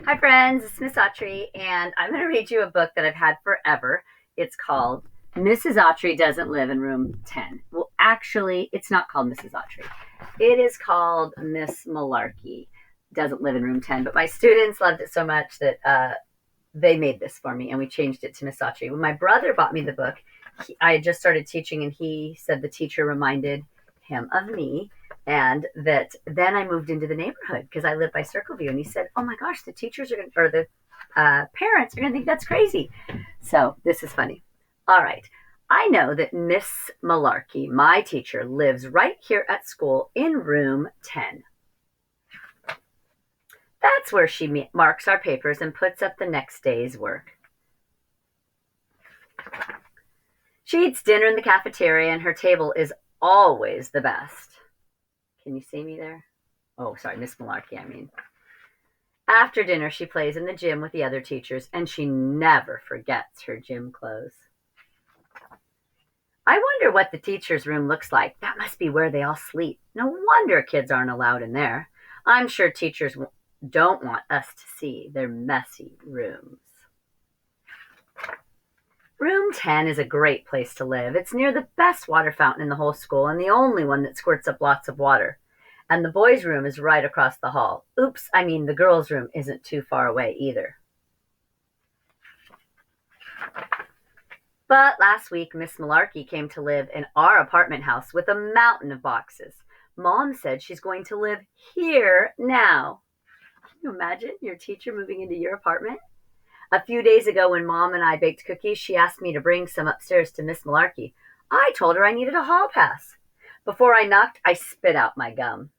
Hi, friends. It's Miss Autry, and I'm going to read you a book that I've had forever. It's called Mrs. Autry Doesn't Live in Room 10. Well, actually, it's not called Mrs. Autry. It is called Miss Malarkey Doesn't Live in Room 10. But my students loved it so much that they made this for me, and we changed it to Miss Autry. When my brother bought me the book, I had just started teaching, and he said the teacher reminded him of me, and that then I moved into the neighborhood because I live by Circleview. And he said, "Oh my gosh, the teachers are going to, or the parents are going to think that's crazy." So this is funny. All right. I know that Miss Malarkey, my teacher, lives right here at school in room 10. That's where she marks our papers and puts up the next day's work. She eats dinner in the cafeteria, and her table is always the best. Can you see me there? Oh, sorry, Miss Malarkey, I mean. After dinner, she plays in the gym with the other teachers, and she never forgets her gym clothes. I wonder what the teacher's room looks like. That must be where they all sleep. No wonder kids aren't allowed in there. I'm sure teachers don't want us to see their messy rooms. Room 10 is a great place to live. It's near the best water fountain in the whole school and the only one that squirts up lots of water. And the boys' room is right across the hall. Oops, I mean the girls' room isn't too far away either. But last week, Miss Malarkey came to live in our apartment house with a mountain of boxes. Mom said she's going to live here now. Can you imagine your teacher moving into your apartment? A few days ago, when Mom and I baked cookies, she asked me to bring some upstairs to Miss Malarkey. I told her I needed a hall pass. Before I knocked, I spit out my gum.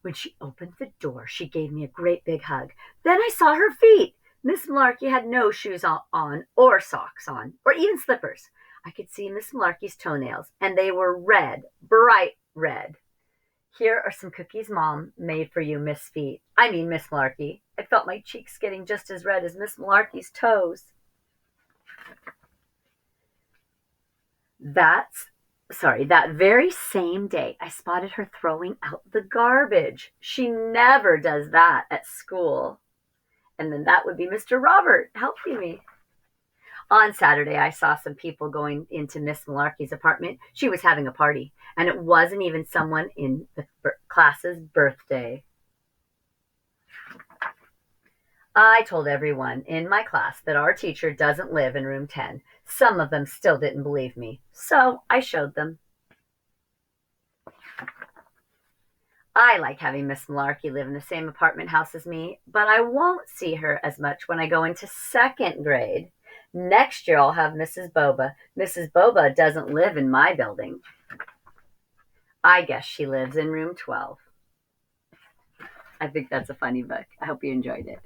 When she opened the door, she gave me a great big hug. Then I saw her feet. Miss Malarkey had no shoes on or socks on, or even slippers. I could see Miss Malarkey's toenails, and they were red, bright red. Here are some cookies Mom made for you, Miss Malarkey. I felt my cheeks getting just as red as Miss Malarkey's toes. That very same day, I spotted her throwing out the garbage. She never does that at school. And then that would be Mr. Robert helping me. On Saturday, I saw some people going into Miss Malarkey's apartment. She was having a party, and it wasn't even someone in the class's birthday. I told everyone in my class that our teacher doesn't live in room 10. Some of them still didn't believe me, so I showed them. I like having Miss Malarkey live in the same apartment house as me, but I won't see her as much when I go into second grade. Next year, I'll have Mrs. Boba. Mrs. Boba doesn't live in my building. I guess she lives in room 12. I think that's a funny book. I hope you enjoyed it.